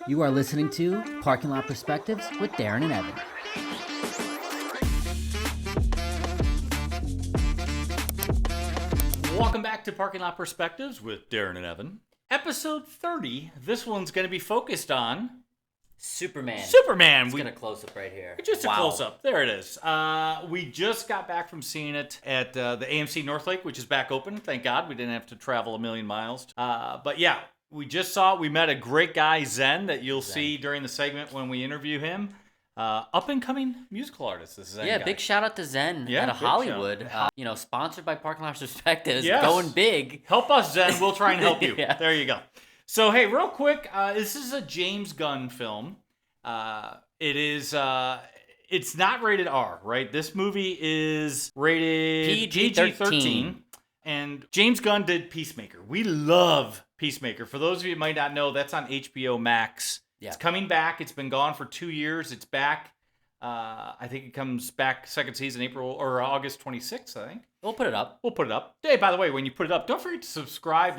You are listening to Parking Lot Perspectives with Darin and Evan. Welcome back to Parking Lot Perspectives with Darin and Evan. Episode 30. This one's going to be focused on Superman. Superman. Get a close-up right here. Just a close-up. There it is. We just got back from seeing it at the AMC Northlake, which is back open. Thank God. We didn't have to travel a million miles. But yeah, we just saw it. We met a great guy, Zen, that you'll see during the segment when we interview him. Up-and-coming musical artist, this Zen guy. Big shout-out to Zen out of Hollywood. Sponsored by Parking Lot Perspectives. Yes. Going big. Help us, Zen. We'll try and help you. Yeah. There you go. So, hey, real quick, this is a James Gunn film. It's not rated R, right? This movie is rated PG-13. And James Gunn did Peacemaker. We love Peacemaker. For those of you who might not know, that's on HBO Max. Yeah. It's coming back. It's been gone for 2 years. It's back. I think it comes back second season April or August 26th, I think. We'll put it up. Hey, by the way, when you put it up, don't forget to subscribe,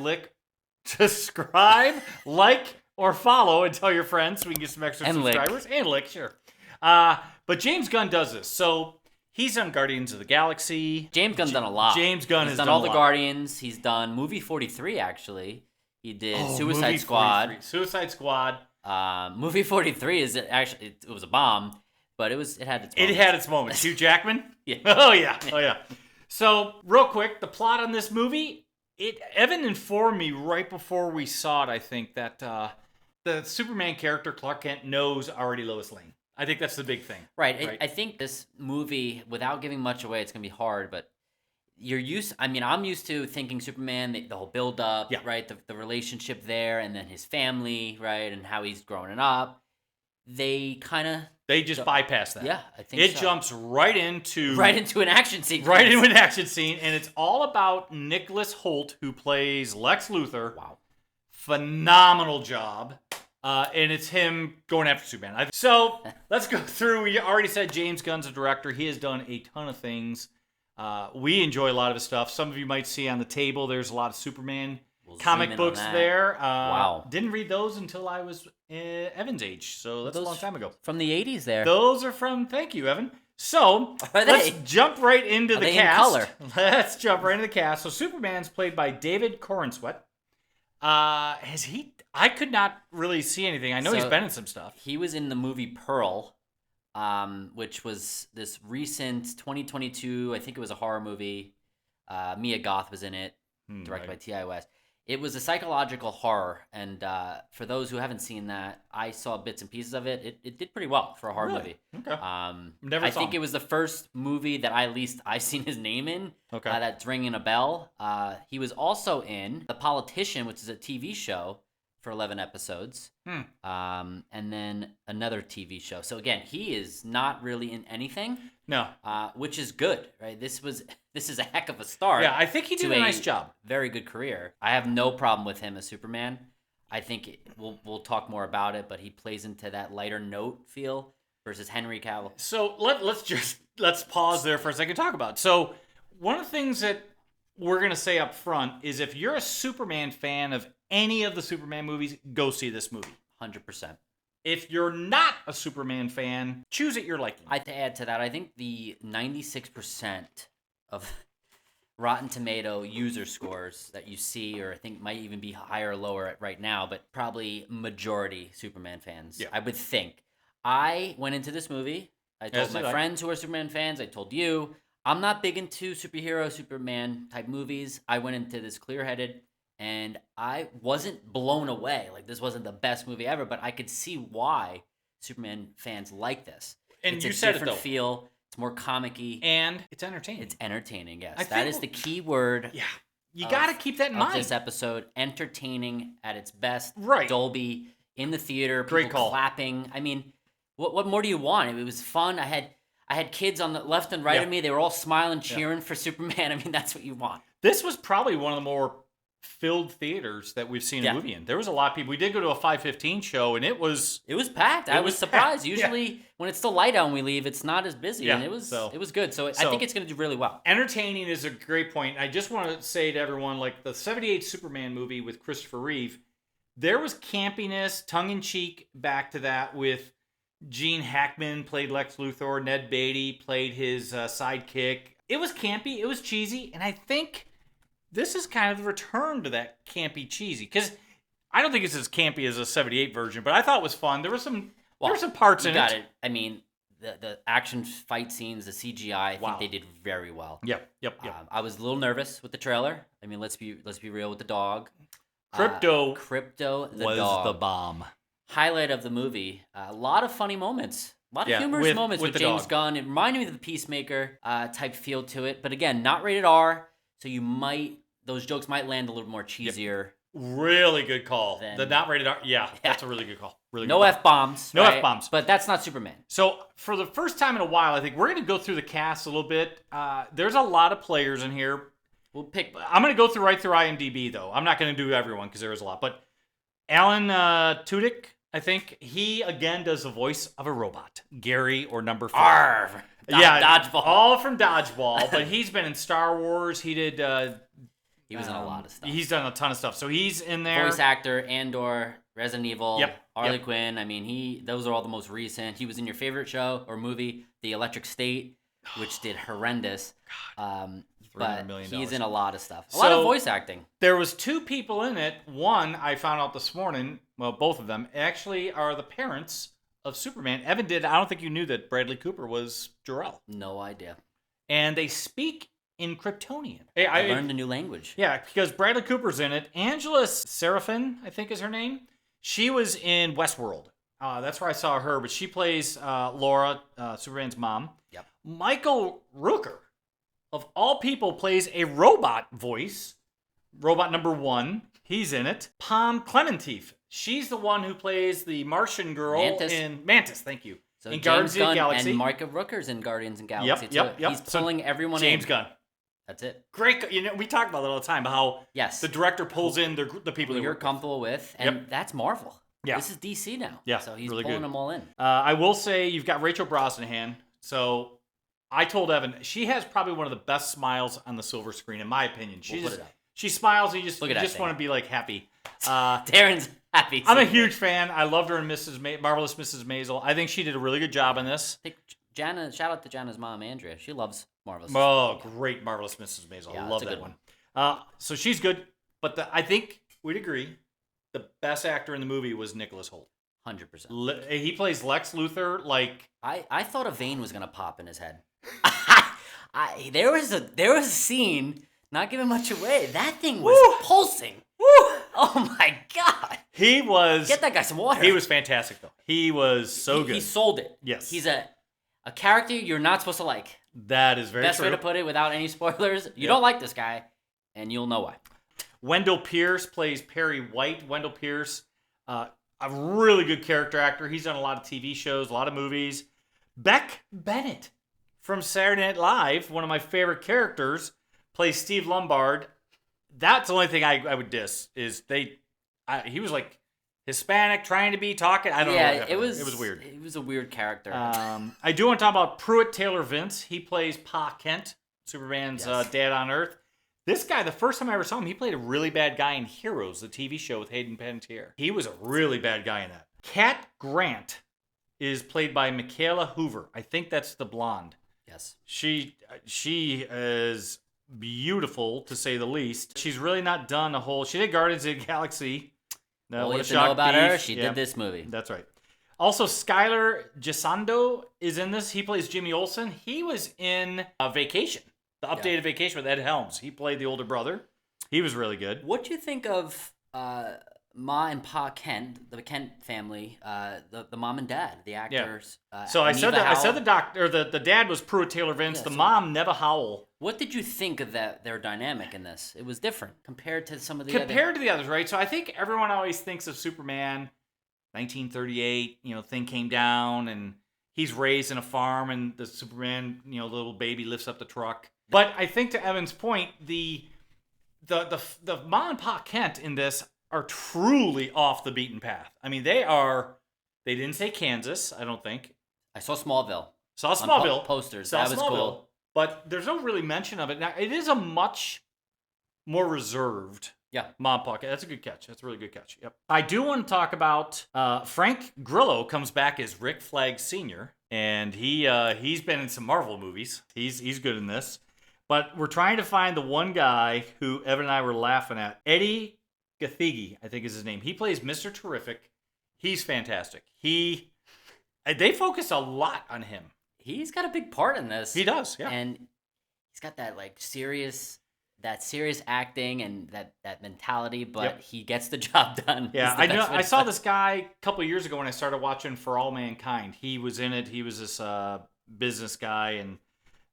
like, or follow and tell your friends so we can get some extra subscribers. And lick, sure. But James Gunn does this. So he's done Guardians of the Galaxy. James Gunn's done a lot. James Gunn has done all the Guardians. He's done movie 43, actually. He did Suicide Squad. 43. Suicide Squad. Movie 43 is actually it was a bomb, but it had its moments. It had its moments. Hugh Jackman? Yeah. Oh yeah. So, real quick, the plot on this movie, Evan informed me right before we saw it, I think, that the Superman character, Clark Kent, knows already Lois Lane. I think that's the big thing. Right. I think this movie, without giving much away, it's going to be hard, but I'm used to thinking Superman, the whole build-up, right? The relationship there, and then his family, right? And how he's growing up. They just bypass that. Yeah, I think it jumps right into an action scene. Right into an action scene, and it's all about Nicholas Hoult, who plays Lex Luthor. Wow. Phenomenal job. And it's him going after Superman. So, let's go through. We already said James Gunn's a director. He has done a ton of things. We enjoy a lot of his stuff. Some of you might see on the table, there's a lot of Superman comic books there. Wow. Didn't read those until I was Evan's age, so that's a long time ago. From the 80s there. Those are from, thank you, Evan. So, let's jump right into the cast. In color? Let's jump right into the cast. So, Superman's played by David Corenswet. I could not really see anything. I know he's been in some stuff. He was in the movie Pearl, which was this recent 2022, I think it was a horror movie. Mia Goth was in it, directed by T.I. West. It was a psychological horror, and for those who haven't seen that, I saw bits and pieces of it. It did pretty well for a horror movie. Okay. I think it was the first movie that I've seen his name in. Okay. That's ringing a bell. He was also in The Politician, which is a TV show for 11 episodes. And then another TV show. So again, he is not really in anything. No. Which is good, right? This is a heck of a start. Yeah, I think he did a nice job. Very good career. I have no problem with him as Superman. I think we'll talk more about it, but he plays into that lighter note feel versus Henry Cavill. So let's pause there for a second and talk about it. So one of the things that we're going to say up front is if you're a Superman fan of any of the Superman movies, go see this movie. 100%. If you're not a Superman fan, choose at your liking. To add to that, I think the 96% of Rotten Tomato user scores that you see, or I think might even be higher or lower right now, but probably majority Superman fans. Yeah. I would think. I went into this movie. I told my friends who are Superman fans. I told you. I'm not big into superhero, Superman type movies. I went into this clear-headed, and I wasn't blown away. Like, this wasn't the best movie ever, but I could see why Superman fans like this. And it's you a said different it, though. Feel. It's more comic-y. And it's entertaining. It's entertaining, yes. That is the key word. Yeah. You got to keep that in mind. This episode, entertaining at its best. Right. Dolby, in the theater, Great people call. clapping. I mean, what more do you want? It was fun. I had kids on the left and right of me. They were all smiling, cheering for Superman. I mean, that's what you want. This was probably one of the more filled theaters that we've seen a movie in. There was a lot of people. We did go to a 5:15 show, and it was packed. I was surprised. Usually, when it's still light out and we leave, it's not as busy, and it was good. So I think it's going to do really well. Entertaining is a great point. I just want to say to everyone, like the '78 Superman movie with Christopher Reeve, there was campiness, tongue-in-cheek back to that with Gene Hackman played Lex Luthor. Ned Beatty played his sidekick. It was campy. It was cheesy. And I think this is kind of the return to that campy cheesy. Because I don't think it's as campy as a 78 version, but I thought it was fun. There were some parts in it. I mean, the action fight scenes, the CGI, I think they did very well. Yep. I was a little nervous with the trailer. I mean, let's be real with the dog. Crypto the was dog. the bomb. Highlight of the movie. A lot of funny moments. A lot of humorous moments with James Gunn. It reminded me of the Peacemaker type feel to it. But again, not rated R, so those jokes might land a little more cheesier. Yep. Really good call. The not rated R. Yeah, that's a really good call. No F-bombs. No F-bombs. But that's not Superman. So for the first time in a while, I think we're going to go through the cast a little bit. There's a lot of players in here. I'm going to go right through IMDb, though. I'm not going to do everyone because there is a lot. But Alan Tudyk, I think, he, again, does the voice of a robot. Gary or Number 4. Arv! Dodgeball. All from Dodgeball. But he's been in Star Wars. He did... he was in a lot of stuff. He's done a ton of stuff. So he's in there. Voice actor, Andor, Resident Evil, Harley Yep. Quinn. I mean, those are all the most recent. He was in your favorite show or movie, The Electric State, which did horrendous. But he's in a lot of stuff. A lot of voice acting. There was 2 people in it. One, I found out this morning, well, both of them, actually are the parents of Superman. Evan did. I don't think you knew that Bradley Cooper was Jor-El. No idea. And they speak in Kryptonian. Hey, I learned a new language. Yeah, because Bradley Cooper's in it. Angela Serafin, I think is her name. She was in Westworld. That's where I saw her, but she plays Laura, Superman's mom. Yep. Michael Rooker, of all people, plays a robot voice. Robot number 1. He's in it. Pom Klementieff. She's the one who plays the Martian girl in Mantis. Thank you. So in James Guardians of the Gunn Galaxy. and Michael Rooker's in Guardians of the Galaxy too. Yep. He's pulling everyone in. James Gunn. That's it. Great. We talk about that all the time, about how the director pulls in the people you're comfortable with, and that's Marvel. Yeah. This is DC now. Yeah, so he's really pulling good. them all in. I will say you've got Rachel Brosnahan. So I told Evan, she has probably one of the best smiles on the silver screen, in my opinion. She smiles and you just want to be like happy. Darren's happy. I'm a huge fan. I loved her in Marvelous Mrs. Maisel. I think she did a really good job in this. Shout out to Jana's mom, Andrea. She loves Marvelous. Great Marvelous Mrs. Maisel. Yeah, I love that one. So she's good, but I think we'd agree the best actor in the movie was Nicholas Hoult. 100%. He plays Lex Luthor like... I thought a vein was going to pop in his head. There was a scene, not giving much away. That thing was pulsing. Woo! Oh my God. Get that guy some water. He was fantastic, though. He was so good. He sold it. Yes. He's a character you're not supposed to like. That is very true. Best way to put it without any spoilers. You don't like this guy, and you'll know why. Wendell Pierce plays Perry White. Wendell Pierce, a really good character actor. He's done a lot of TV shows, a lot of movies. Beck Bennett from Saturday Night Live, one of my favorite characters, plays Steve Lombard. That's the only thing I would diss is he was like Hispanic, trying to be talking. I don't know. Yeah, it was weird. It was a weird character. I do want to talk about Pruitt Taylor Vince. He plays Pa Kent, Superman's dad on Earth. This guy, the first time I ever saw him, he played a really bad guy in Heroes, the TV show with Hayden Panettiere. He was a really bad guy in that. Cat Grant is played by Michaela Hoover. I think that's the blonde. Yes. She is beautiful, to say the least. She's really not done a whole... She did Guardians of the Galaxy. No, what you have to know about her, she did this movie. That's right. Also, Skylar Gisondo is in this. He plays Jimmy Olsen. He was in Vacation, the updated Vacation with Ed Helms. He played the older brother. He was really good. What do you think of Ma and Pa Kent, the Kent family, the mom and dad, the actors? Yeah. So I said the dad was Pruitt Taylor Vince. Yeah, the mom, Neva Howell. What did you think of their dynamic in this? It was different compared to some of the to the others, right? So I think everyone always thinks of Superman, 1938. Thing came down and he's raised in a farm, and the Superman, little baby lifts up the truck. But I think to Evan's point, the Ma and Pa Kent in this are truly off the beaten path. I mean, they didn't say Kansas, I don't think. I saw Smallville. Posters. That was cool. But there's no really mention of it. Now, it is a much more reserved Yeah. Mom Pocket. That's a good catch. That's a really good catch. Yep. I do want to talk about Frank Grillo comes back as Rick Flag Sr. And he's been in some Marvel movies. He's good in this. But we're trying to find the one guy who Evan and I were laughing at. Eddie Gathegi, I think is his name. He plays Mr. Terrific. He's fantastic. They focus a lot on him. He's got a big part in this. He does, yeah. And he's got that serious acting and that mentality, but he gets the job done. Yeah, I know. I saw this guy a couple of years ago when I started watching For All Mankind. He was in it. He was this business guy, and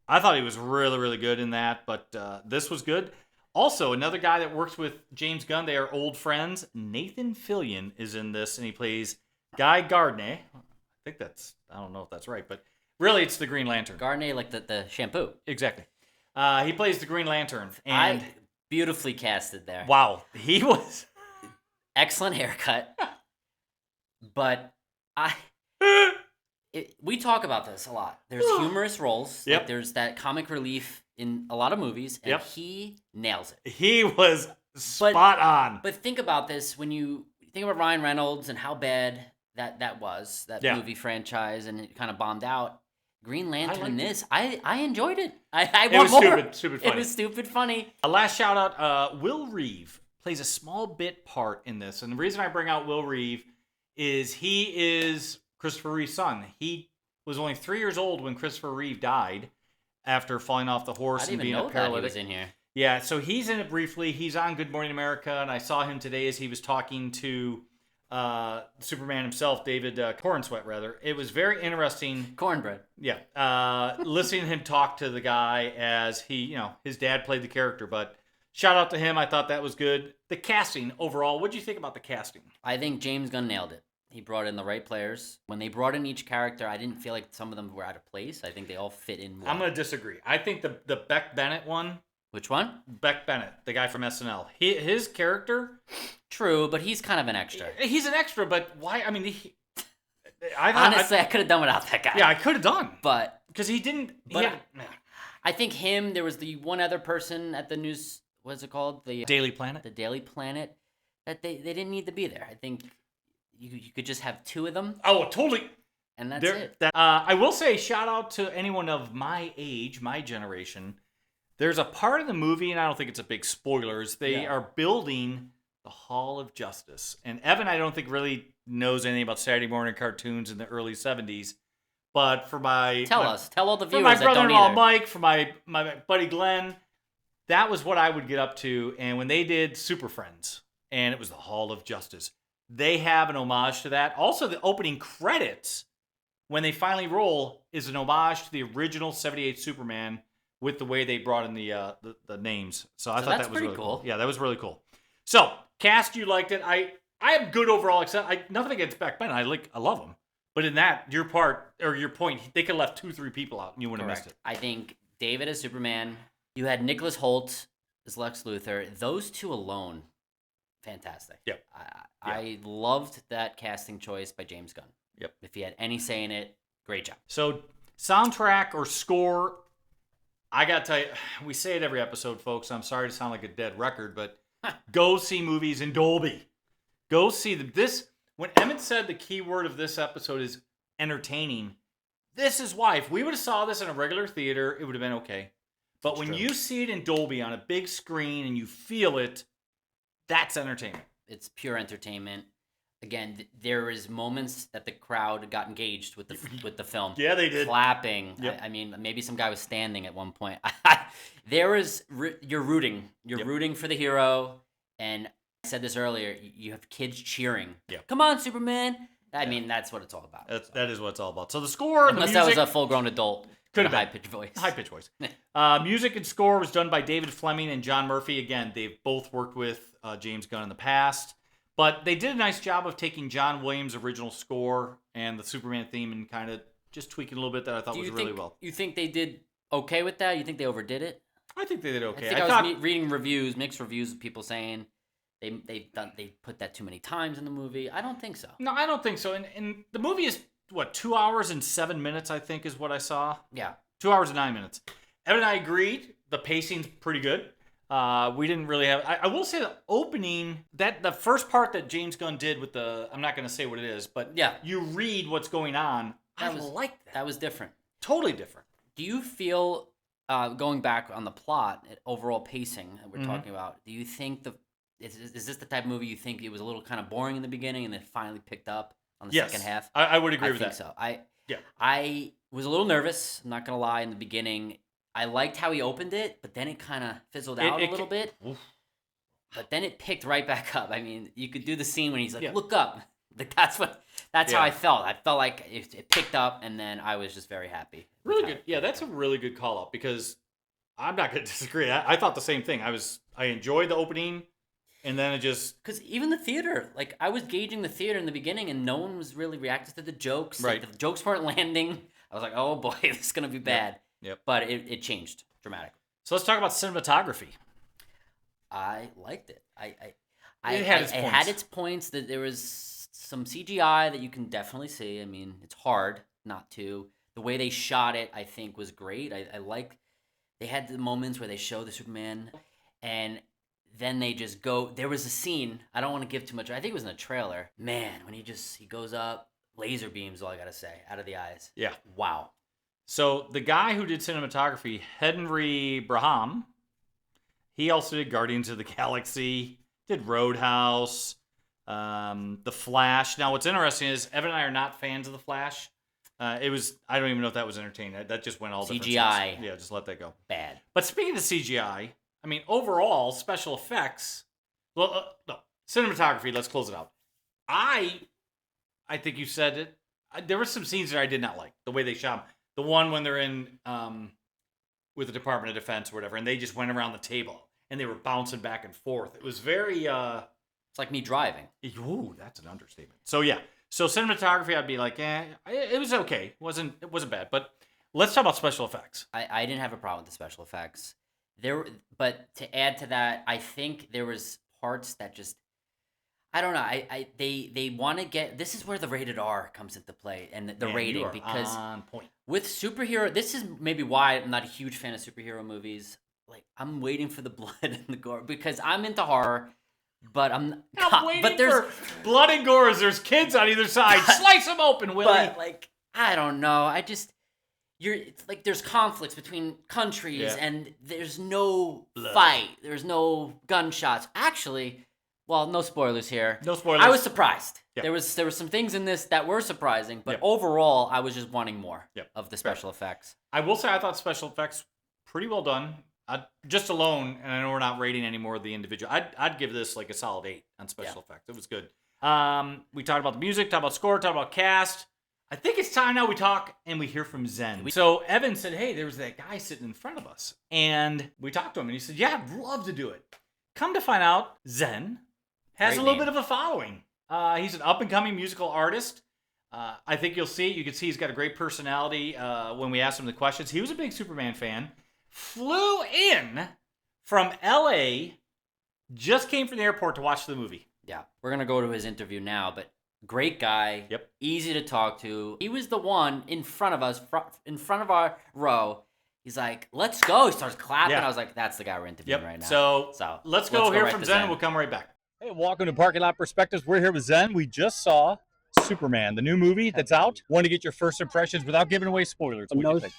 I thought he was really, really good in that. But this was good. Also, another guy that works with James Gunn. They are old friends. Nathan Fillion is in this, and he plays Guy Gardner. I don't know if that's right, but really it's the Green Lantern. Gardner, like the shampoo. Exactly. He plays the Green Lantern. And beautifully casted there. Wow. He was... Excellent haircut. But we talk about this a lot. There's humorous roles. Yep. Like there's that comic relief in a lot of movies, and he nails it. He was spot on. But think about this, when you think about Ryan Reynolds and how bad that was, that movie franchise, and it kind of bombed out. Green Lantern in this, I enjoyed it. I want more. Stupid funny. It was stupid funny. A last shout out, Will Reeve plays a small bit part in this. And the reason I bring out Will Reeve is he is Christopher Reeve's son. He was only 3 years old when Christopher Reeve died after falling off the horse and being a paralytic. That he was in here. Yeah, so he's in it briefly. He's on Good Morning America, and I saw him today as he was talking to Superman himself, David Cornsweet, rather. It was very interesting. Cornbread. Yeah. Listening to him talk to the guy as his dad played the character. But shout out to him. I thought that was good. The casting overall, what did you think about the casting? I think James Gunn nailed it. He brought in the right players. When they brought in each character, I didn't feel like some of them were out of place. I think they all fit in well. I'm going to disagree. I think the Beck Bennett one. Which one? Beck Bennett, the guy from SNL. His character... True, but he's kind of an extra. He's an extra, but why? I mean, honestly, I could have done without that guy. Yeah, I could have done. But... Because he didn't... I think there was the one other person at the news... What's it called? The Daily Planet? The Daily Planet. That they didn't need to be there. I think you could just have two of them. Oh, totally. And that's it. I will say, shout out to anyone of my age, my generation. There's a part of the movie, and I don't think it's a big spoiler, is they are building the Hall of Justice. And Evan, I don't think really knows anything about Saturday morning cartoons in the early 70s. But for Tell all the viewers my that don't brother-in-law either. Mike, for my buddy Glenn, that was what I would get up to. And when they did Super Friends, and it was the Hall of Justice, they have an homage to that. Also, the opening credits, when they finally roll, is an homage to the original 78 Superman, with the way they brought in the names. So I thought that was really cool. Yeah, that was really cool. So, cast, you liked it. I am good overall, except nothing against Beck Bennett. I love him. But in that, your point, they could have left 2-3 people out and you wouldn't have missed it. I think David as Superman, you had Nicholas Hoult as Lex Luthor. Those two alone, fantastic. Yep. I loved that casting choice by James Gunn. Yep. If he had any say in it, great job. So, soundtrack or score, I got to tell you, we say it every episode, folks. I'm sorry to sound like a dead record, but go see movies in Dolby. Go see them. When Emmett said the key word of this episode is entertaining, this is why. If we would have saw this in a regular theater, it would have been okay. But when you see it in Dolby on a big screen and you feel it, that's entertainment. It's pure entertainment. Again, there is moments that the crowd got engaged with the film. Yeah, they did. Clapping. Yep. I mean, maybe some guy was standing at one point. You're rooting. You're rooting for the hero. And I said this earlier, you have kids cheering. Yep. Come on, Superman. I mean, that's what it's all about. That is what it's all about. So the score, unless the music, that was a full-grown adult. could have a high-pitched voice. High-pitched voice. Music and score was done by David Fleming and John Murphy. Again, they've both worked with James Gunn in the past. But they did a nice job of taking John Williams' original score and the Superman theme and kind of just tweaking a little bit that I thought was really well. You think they did okay with that? You think they overdid it? I think they did okay. I was reading reviews, mixed reviews of people saying they put that too many times in the movie. I don't think so. No, I don't think so. And the movie is, 2 hours and 7 minutes, I think, is what I saw. Yeah. 2 hours and 9 minutes. Evan and I agreed. The pacing's pretty good. We didn't really have. I will say the opening, that the first part that James Gunn did with the, I'm not going to say what it is, but Yeah. you read what's going on. I like that. That was different. Totally different. Do you feel, going back on the plot, overall pacing that we're talking about, do you think is this the type of movie you think it was a little kind of boring in the beginning and then finally picked up on the second half? I would agree with that. I think so. I was a little nervous, I'm not going to lie, in the beginning. I liked how he opened it, but then it kind of fizzled out a little bit. Oof. But then it picked right back up. I mean, you could do the scene when he's like, look up. Like, that's how I felt. I felt like it picked up, and then I was just very happy. Really good. Yeah, that's a really good call out because I'm not going to disagree. I thought the same thing. I enjoyed the opening, and then it just... Because even the theater, like, I was gauging the theater in the beginning, and no one was really reacting to the jokes. Right. Like, the jokes weren't landing. I was like, oh boy, this is going to be bad. Yep. But it changed dramatically. So let's talk about cinematography. I liked it. It had its points. That there was some CGI that you can definitely see. I mean, it's hard not to. The way they shot it, I think, was great. I like. They had the moments where they show the Superman, and then they just go. There was a scene. I don't want to give too much. I think it was in the trailer. Man, when he goes up, laser beams. All I gotta say, out of the eyes. Yeah. Wow. So the guy who did cinematography, Henry Braham, he also did Guardians of the Galaxy, did Roadhouse, The Flash. Now, what's interesting is Evan and I are not fans of The Flash. I don't even know if that was entertaining. That just went all different CGI. sense. Yeah, just let that go. Bad. But speaking of CGI, I mean, overall, special effects, no, cinematography, let's close it out. I think you said it. There were some scenes that I did not like, the way they shot them. The one when they're in with the Department of Defense or whatever, and they just went around the table and they were bouncing back and forth. It was very... it's like me driving. Ooh, that's an understatement. So yeah, so cinematography, I'd be like, it was okay. It wasn't bad. But let's talk about special effects. I didn't have a problem with the special effects. But to add to that, I think there was parts that just... I don't know. They want to get... This is where the rated R comes into play and the rating, you are because on point. With superhero, this is maybe why I'm not a huge fan of superhero movies. Like, I'm waiting for the blood and the gore because I'm into horror, but I'm waiting but there's for blood and gore as there's kids on either side. Slice them open, Willie. But like, I don't know. It's like there's conflicts between countries and there's no fight. There's no gunshots. Actually, well, no spoilers here. No spoilers. I was surprised. Yeah. There were some things in this that were surprising, but overall, I was just wanting more of the special effects. I will say I thought special effects pretty well done. Just alone, and I know we're not rating any more of the individual. I'd give this like a solid 8 on special effects. It was good. We talked about the music, talked about score, talked about cast. I think it's time now we talk and we hear from Zen. So Evan said, hey, there was that guy sitting in front of us. And we talked to him and he said, yeah, I'd love to do it. Come to find out, Zen has a little bit of a following. He's an up-and-coming musical artist. I think you'll see it. You can see he's got a great personality when we asked him the questions. He was a big Superman fan. Flew in from L.A., just came from the airport to watch the movie. Yeah, we're going to go to his interview now, but great guy. Yep. Easy to talk to. He was the one in front of us, in front of our row. He's like, let's go. He starts clapping. Yeah. I was like, that's the guy we're interviewing right now. So let's go hear right from to Zen and we'll come right back. Hey, welcome to Parking Lot Perspectives. We're here with Zen. We just saw Superman, the new movie that's out. Want to get your first impressions without giving away spoilers.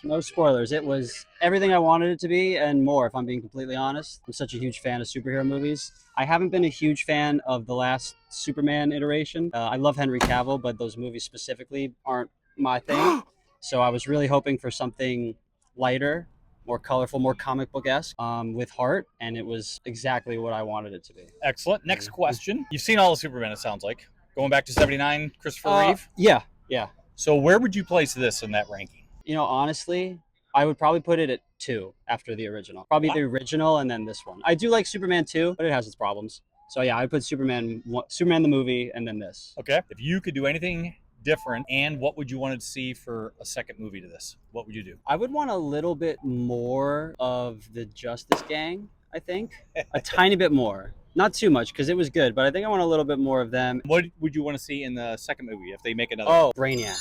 No spoilers. It was everything I wanted it to be and more, if I'm being completely honest. I'm such a huge fan of superhero movies. I haven't been a huge fan of the last Superman iteration. I love Henry Cavill, but those movies specifically aren't my thing. So I was really hoping for something lighter, more colorful, more comic book-esque, with heart, and it was exactly what I wanted it to be. Excellent. Next question. You've seen all the Superman, it sounds like. Going back to 79, Christopher Reeve? Yeah. So where would you place this in that ranking? You know, honestly, I would probably put it at 2 after the original. Probably the original and then this one. I do like Superman 2, but it has its problems. So yeah, I would put Superman the movie and then this. Okay. If you could do anything different, and what would you want to see for a second movie to this? What would you do? I would want a little bit more of the Justice Gang, I think. A tiny bit more. Not too much, because it was good, but I think I want a little bit more of them. What would you want to see in the second movie if they make another? Oh, Brainiac.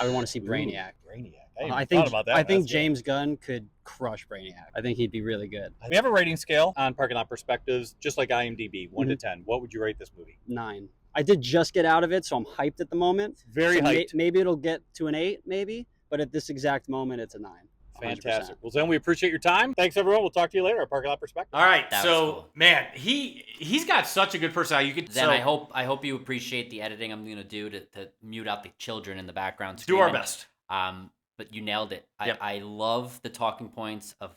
I would want to see Brainiac. Brainiac. I think about that. I think That's James Gunn could crush Brainiac. I think he'd be really good. good. We have a rating scale on Parking Lot Perspectives, just like IMDb, 1 to Mhm. 10. What would you rate this movie? 9. I did just get out of it, so I'm hyped at the moment. Very So hyped. maybe it'll get to an 8, maybe. But at this exact moment, it's a 9. 100%. Fantastic. Well, Zen, we appreciate your time. Thanks, everyone. We'll talk to you later at Parking Lot Perspective. All right, That was so cool. man, he's got such a good personality. You could Then I hope you appreciate the editing I'm gonna do to mute out the children in the background. do our screaming. best. But you nailed it. Yep. I love the talking points of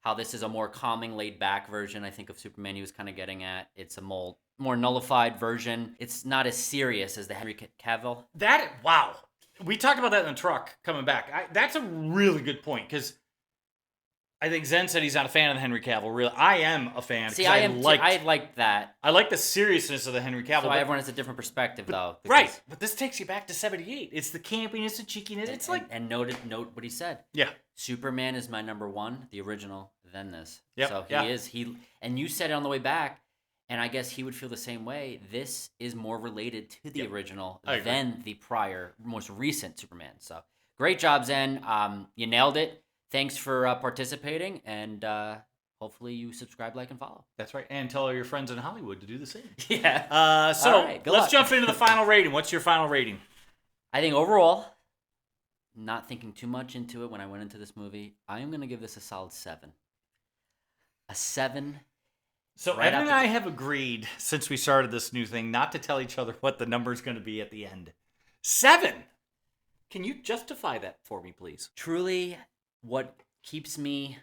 how this is a more calming, laid back version, I think, of Superman he was kind of getting at. It's a more nullified version. It's not as serious as the Henry Cavill. Wow, we talked about that in the truck coming back. That's a really good point because I think Zen said he's not a fan of the Henry Cavill. Really, I am a fan. See, 'cause I like that. I like the seriousness of the Henry Cavill. So but- everyone has a different perspective, though. Right, but this takes you back to '78. It's the campiness, the cheekiness. It's like and note what he said. yeah. Superman is my number one, the original, then this. Yep, So yeah. and you said it on the way back, and I guess he would feel the same way. This is more related to the Yep. original I agree. than the prior, most recent Superman. So great job, Zen. You nailed it. Thanks for participating, and hopefully you subscribe, like, and follow. That's right. And tell all your friends in Hollywood to do the same. Yeah. So All right, good let's luck. jump into the final rating. What's your final rating? I think overall, not thinking too much into it when I went into this movie, I am going to give this a solid 7. A 7. So Right Evan out and the- I have agreed since we started this new thing not to tell each other what the number is going to be at the end. 7. Can you justify that for me, please? Truly, what keeps me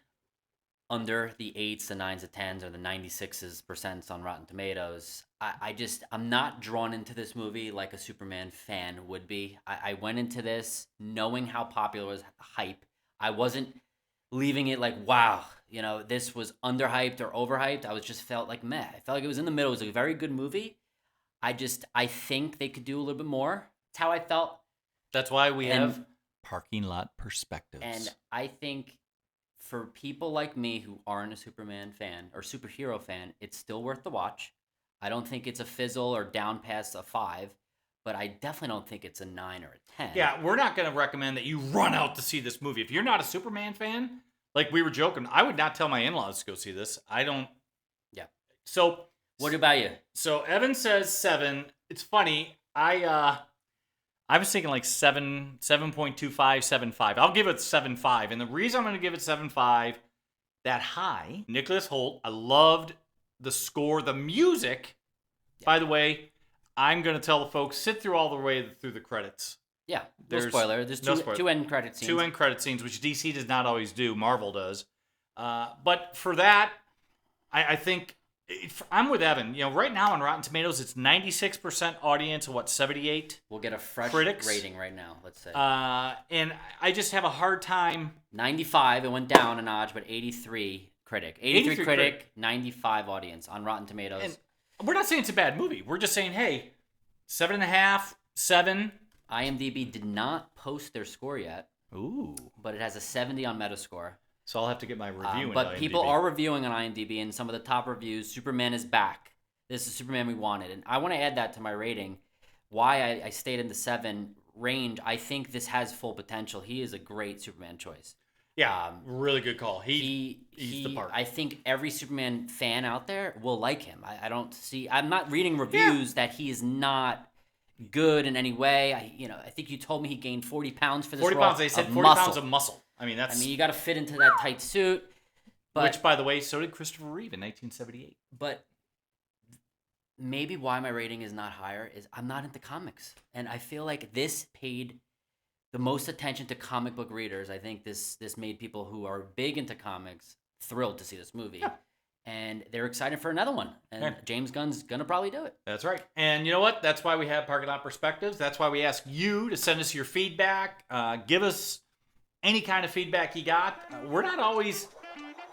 under the 8s, the 9s, the 10s, or the 96% on Rotten Tomatoes, I'm not drawn into this movie like a Superman fan would be. I went into this knowing how popular it was, hype. I wasn't leaving it like, wow, this was underhyped or overhyped. I was just felt like meh. I felt like it was in the middle. It was a very good movie. I think they could do a little bit more. That's how I felt. That's why we And- have parking lot perspectives. And I think for people like me who aren't a Superman fan or superhero fan, it's still worth the watch. I don't think it's a fizzle or down past a 5, but I definitely don't think it's a 9 or a 10. yeah, we're not going to recommend that you run out to see this movie. If you're not a Superman fan, like we were joking, I would not tell my in-laws to go see this. I don't. Yeah. So What about you? So Evan says 7. It's funny. I was thinking like 7.25, 7.5. I'll give it 7.5. And the reason I'm going to give it 7.5, that high, Nicholas Hoult, I loved the score, the music. Yeah. By the way, I'm going to tell the folks, sit through all the way through the credits. Yeah, no spoiler. There's two end credit scenes. 2 end credit scenes, which DC does not always do. Marvel does. But for that, I think I'm with Evan. Right now on Rotten Tomatoes, it's 96% audience and 78? We'll get a fresh critics rating right now, let's say. And I just have a hard time. 95, it went down a notch, but 83 critic. 83 critic, critic. 95 audience on Rotten Tomatoes. And we're not saying it's a bad movie. We're just saying, hey, 7.5, 7. IMDb did not post their score yet. Ooh. But it has a 70 on Metascore. So I'll have to get my review in But IMDb. people are reviewing on IMDb, and some of the top reviews, Superman is back. This is Superman we wanted. And I want to add that to my rating. Why I stayed in the 7 range, I think this has full potential. He is a great Superman choice. Yeah, really good call. He's the part. I think every Superman fan out there will like him. I'm not reading reviews that he is not good in any way. I think you told me he gained 40 pounds for this 40 role. pounds. They said 40 muscle. pounds of muscle. I mean, you got to fit into that tight suit. But, which, by the way, so did Christopher Reeve in 1978. But maybe why my rating is not higher is I'm not into comics. And I feel like this paid the most attention to comic book readers. I think this made people who are big into comics thrilled to see this movie. Yeah. And they're excited for another one. And James Gunn's going to probably do it. That's right. And you know what? That's why we have Parking Lot Perspectives. That's why we ask you to send us your feedback. Give us any kind of feedback you got. We're not always...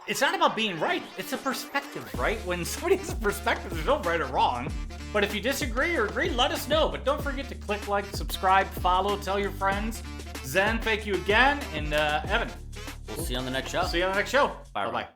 It's not about being right. It's a perspective, right? When somebody has a perspective, there's no right or wrong. But if you disagree or agree, let us know. But don't forget to click like, subscribe, follow, tell your friends. Zen, thank you again. And Evan. We'll see you on the next show. See you on the next show. Bye. Bye-bye.